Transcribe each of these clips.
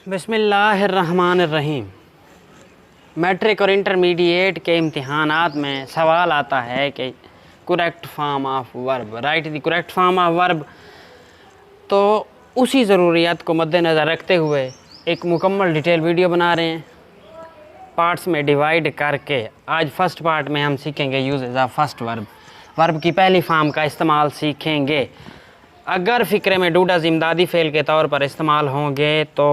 बिस्मिल्लाहिर्रहमानिर्रहीम। मैट्रिक और इंटरमीडिएट के इम्तिहानात में सवाल आता है कि correct form of verb, right the correct form of verb. तो उसी ज़रूरियात को मद्देनज़र रखते हुए एक मुकम्मल डिटेल वीडियो बना रहे हैं, पार्ट्स में डिवाइड करके। आज फर्स्ट पार्ट में हम सीखेंगे use of first verb, verb की पहली फॉर्म का इस्तेमाल सीखेंगे। अगर फ़िक्रे में डू डज़ इमदादी फ़ेल के तौर पर इस्तेमाल होंगे तो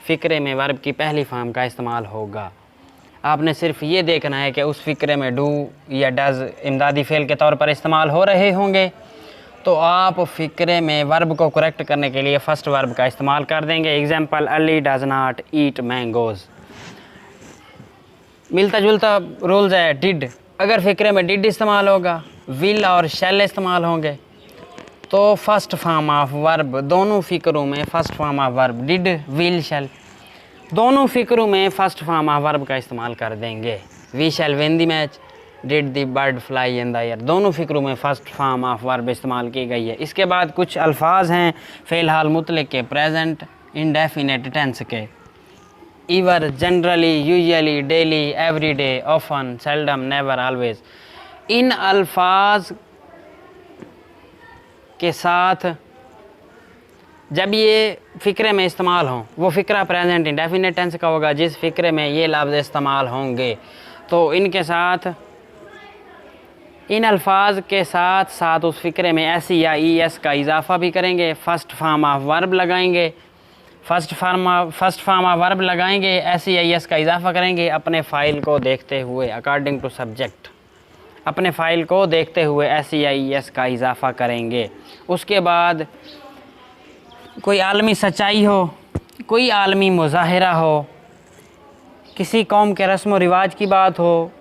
फ़िक्रे में वर्ब की पहली फॉर्म का इस्तेमाल होगा। आपने सिर्फ ये देखना है कि उस फ़िक्रे में डू या डज़ इमदादी फ़ेल के तौर पर इस्तेमाल हो रहे होंगे तो आप फ़िक्रे में वर्ब को करेक्ट करने के लिए फ़र्स्ट वर्ब का इस्तेमाल कर देंगे। Example, Ali does not eat mangoes. मिलता जुलता रूल्स है डिड। अगर फ़िक्रे में डिड इस्तेमाल होगा, विल और शैल इस्तेमाल होंगे तो फर्स्ट फॉर्म ऑफ वर्ब दोनों फ़िक्रों में first form of verb did, will, shall दोनों फ़िक्रों में फ़र्स्ट फॉर्म ऑफ वर्ब का इस्तेमाल कर देंगे। We shall win the match, did the bird fly in the air, दोनों फ़िक्रों में फ़र्स्ट फॉर्म ऑफ वर्ब इस्तेमाल की गई है। इसके बाद कुछ अल्फाज हैं फ़िलहाल मुतलक के, प्रेजेंट इंडेफिनिट टेंस के, ever, generally, usually, daily, everyday, often, seldom, never, always. इन अल्फाज के साथ जब ये फ़िक्रे में इस्तेमाल हों, वो फ़िक्रा प्रेजेंट इंडेफिनिट टेंस का होगा। जिस फ़िक्रे में ये लफ्ज़ इस्तेमाल होंगे तो इनके साथ, इन अल्फाज के साथ साथ उस फ़िक्रे में एस या ई एस का इजाफ़ा भी करेंगे, फ़र्स्ट फॉर्म ऑफ वर्ब लगाएंगे, फ़र्स्ट फॉर्म ऑफ वर्ब लगाएंगे, एस या ई एस का इजाफ़ा करेंगे अपने फ़ाइल को देखते हुए, अकॉर्डिंग टू सब्जेक्ट, अपने फ़ाइल को देखते हुए एस या ई एस का इजाफ़ा करेंगे। उसके बाद कोई आलमी सच्चाई हो, कोई आलमी मुज़ाहिरा हो, किसी कौम के रस्म व रिवाज की बात हो,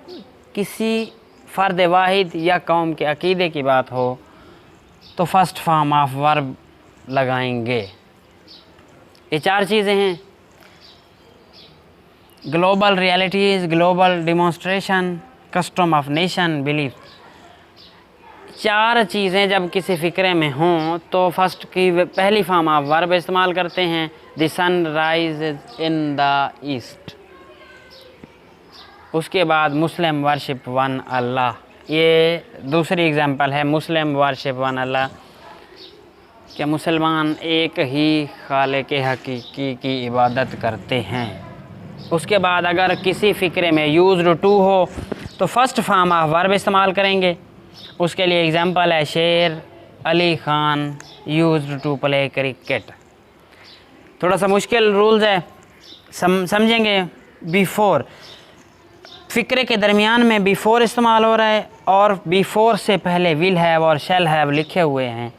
किसी फ़र्द वाहिद या कौम के अक़ीदे की बात हो तो फ़र्स्ट फॉर्म ऑफ वर्ब लगाएंगे। ये चार चीज़ें हैं: global realities, global demonstration, custom of nation, belief. चार चीज़ें जब किसी फ़िक्रे में हों तो फर्स्ट की पहली फॉर्म ऑफ वर्ब इस्तेमाल करते हैं। The sun rise in the east. उसके बाद मुस्लिम वर्शिप वन अल्लाह, ये दूसरी एग्जांपल है, मुस्लिम वर्शिप वन अल्लाह, क्या मुसलमान एक ही खालिक हकीकी की इबादत करते हैं। उसके बाद अगर किसी फ़िक्रे में यूज्ड टू हो तो फर्स्ट फॉर्म ऑफ वर्ब इस्तेमाल करेंगे। उसके लिए एग्जांपल है, Sher Ali Khan used to play cricket. थोड़ा सा मुश्किल रूल्स है, समझेंगे। बिफोर, फ़िक्रे के दरमियान में बिफोर इस्तेमाल हो रहा है और बिफोर से पहले विल हैव और शैल हैव लिखे हुए हैं।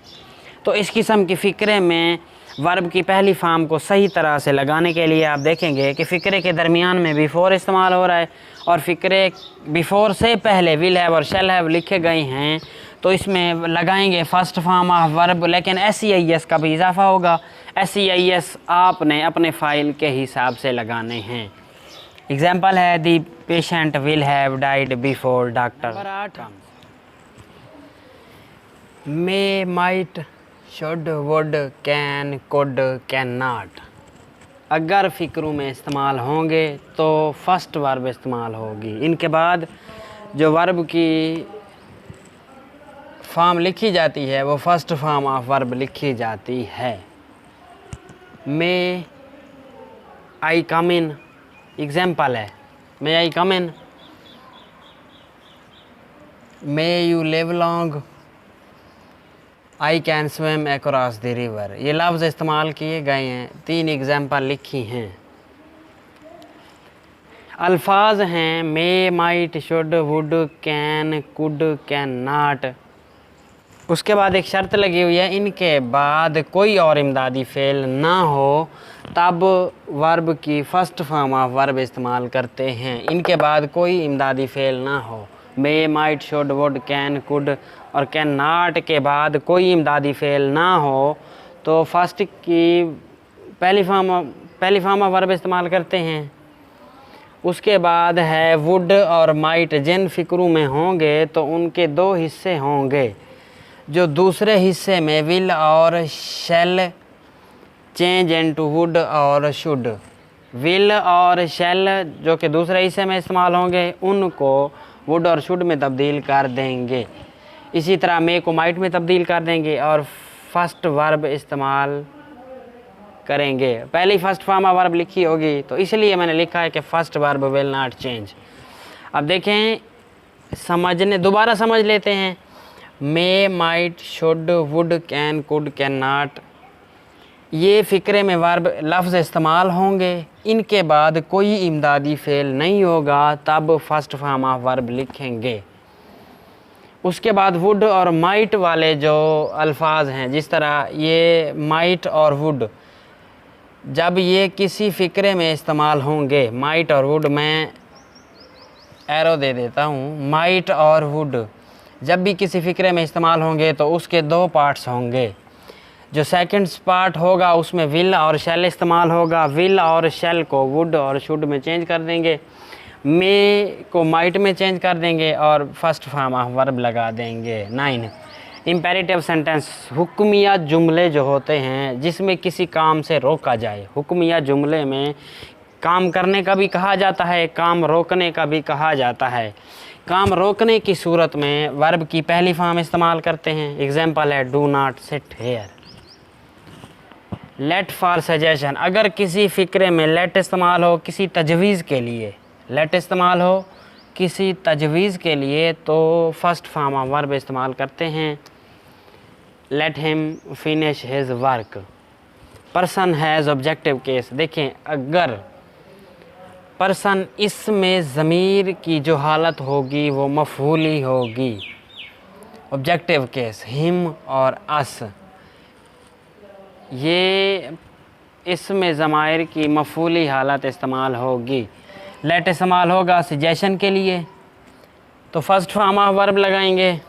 तो इस किस्म की फ़िक्रे में वर्ब की पहली फॉर्म को सही तरह से लगाने के लिए आप देखेंगे कि फ़िक्रे के दरमियान में बिफोर इस्तेमाल हो रहा है और फ़िक्रे बिफोर से पहले विल हैव और शैल हैव लिखे गए हैं तो इसमें लगाएंगे फ़र्स्ट फॉर्म ऑफ वर्ब, लेकिन एस ई आई एस का भी इजाफ़ा होगा। एस ई आई एस आपने अपने फ़ाइल के हिसाब से लगाने हैं। एग्जाम्पल है, the patient will have died before doctor. May, might, should, would, can, could, can not. अगर फ़िक्रों में इस्तेमाल होंगे तो फर्स्ट वर्ब इस्तेमाल होगी। इनके बाद जो वर्ब की फॉर्म लिखी जाती है वो फर्स्ट फॉर्म ऑफ वर्ब लिखी जाती है। May I come in, example है, may I come in. May you live long, I can swim across the river. ये लफ्ज़ इस्तेमाल किए गए हैं, तीन एग्जाम्पल लिखी हैं। अल्फाज हैं may, might, should, would, can, could, can not. उसके बाद एक शर्त लगी हुई है, इनके बाद कोई और इमदादी फ़ेल ना हो तब वर्ब की फ़र्स्ट फॉर्म ऑफ वर्ब इस्तेमाल करते हैं। इनके बाद कोई इमदादी फ़ेल ना हो, may, might, should, would, can, could और कैन नॉट के बाद कोई इमदादी फ़ेल ना हो तो फर्स्ट की पहली फॉर्म ऑफ वर्ब इस्तेमाल करते हैं। उसके बाद है वुड और माइट, जिन फ़िक्रों में होंगे तो उनके दो हिस्से होंगे। जो दूसरे हिस्से में विल और शैल चेंज इनटू वुड और शुड। विल और शैल जो कि दूसरे हिस्से में इस्तेमाल होंगे उनको वुड और शुड में तब्दील कर देंगे। इसी तरह मे को माइट में तब्दील कर देंगे और फर्स्ट वर्ब इस्तेमाल करेंगे। पहली फर्स्ट फॉर्म ऑफ वर्ब लिखी होगी तो इसलिए मैंने लिखा है कि first verb will not change. अब देखें, समझने दोबारा समझ लेते हैं। May, might, should, would, can, could, can not, ये फ़िक्रे में वर्ब लफ्ज़ इस्तेमाल होंगे। इनके बाद कोई इमदादी फ़ेल नहीं होगा, तब फर्स्ट फॉर्म ऑफ वर्ब लिखेंगे। उसके बाद वुड और माइट वाले जो अल्फाज हैं, जिस तरह ये माइट और वुड, जब ये किसी फ़िक्रे में इस्तेमाल होंगे, माइट और वुड, मैं एरो दे देता हूँ, माइट और वुड जब भी किसी फ़िक्रे में इस्तेमाल होंगे तो उसके दो पार्ट्स होंगे। जो सेकंड पार्ट होगा उसमें विल और शैल इस्तेमाल होगा। विल और शैल को वुड और शुड में चेंज कर देंगे, मे को माइट में चेंज कर देंगे और फर्स्ट फॉर्म ऑफ वर्ब लगा देंगे। 9, इम्पेरेटिव सेंटेंस, हुक्मिया जुमले जो होते हैं जिसमें किसी काम से रोका जाए। हुक्मिया जुमले में काम करने का भी कहा जाता है, काम रोकने का भी कहा जाता है। काम रोकने की सूरत में वर्ब की पहली फॉर्म इस्तेमाल करते हैं। एग्जाम्पल है do not sit here. Let for suggestion, अगर किसी फ़िक्रे में लेट इस्तेमाल हो किसी तजवीज़ के लिए, लेट इस्तेमाल हो किसी तजवीज़ के लिए तो फर्स्ट फॉर्म ऑफ वर्ब इस्तेमाल करते हैं। Let him finish his work. Person has objective case, देखें अगर पर्सन इसमें ज़मीर की जो हालत होगी वो मफ़ऊली होगी। ऑब्जेक्टिव केस हिम और अस, ये इसमें ज़मायर की मफ़ऊली हालत इस्तेमाल होगी। लेट इस्तेमाल होगा सजेशन के लिए तो फर्स्ट फॉर्म ऑफ वर्ब लगाएंगे।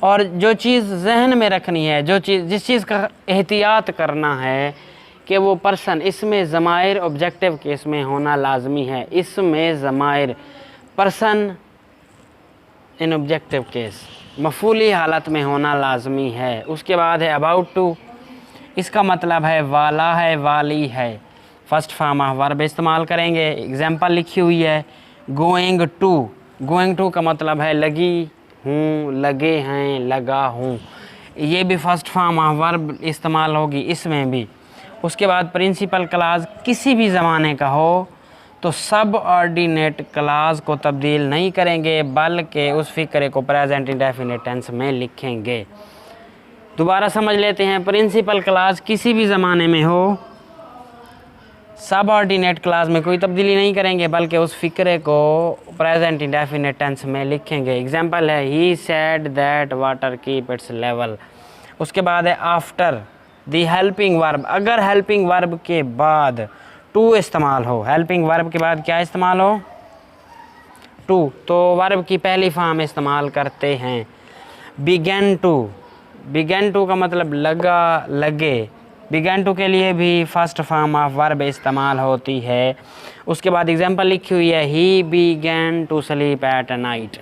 और जो चीज़ जहन में रखनी है, जिस चीज़ का एहतियात करना है कि वो पर्सन, इसमें ज़मायर ऑब्जेक्टिव केस में होना लाजमी है। इसमें ज़मायर पर्सन इन ऑब्जेक्टिव केस मफ़ऊली हालत में होना लाजमी है। उसके बाद है अबाउट टू, इसका मतलब है वाला है, वाली है। फर्स्ट फॉर्म ऑफ वर्ब इस्तेमाल करेंगे। एग्जाम्पल लिखी हुई है गोइंग टू। गोइंग टू का मतलब है लगी हूँ, लगे हैं, लगा हूँ। ये भी फर्स्ट फॉर्म ऑफ वर्ब इस्तेमाल होगी इसमें भी। उसके बाद प्रिंसिपल क्लास किसी भी ज़माने का हो तो सब ऑर्डिनेट क्लास को तब्दील नहीं करेंगे बल्कि उस फ़िक्रे को प्रेजेंट इंडेफिनिट टेंस में लिखेंगे। दोबारा समझ लेते हैं, प्रिंसिपल क्लास किसी भी ज़माने में हो, सब ऑर्डिनेट क्लास में कोई तब्दीली नहीं करेंगे बल्कि उस फ़िक्रे को प्रेजेंट इंडेफिनिट टेंस में लिखेंगे। एग्जाम्पल है he said that water keep its level. उसके बाद है आफ्टर दी हेल्पिंग वर्ब, अगर हेल्पिंग वर्ब के बाद टू इस्तेमाल हो, हेल्पिंग वर्ब के बाद क्या इस्तेमाल हो, टू, तो वर्ब की पहली फॉर्म इस्तेमाल करते हैं। बिगन टू, बिगन टू का मतलब लगा, लगे। बिगन टू के लिए भी फर्स्ट फॉर्म ऑफ वर्ब इस्तेमाल होती है। उसके बाद एग्जाम्पल लिखी हुई है he began to sleep at night.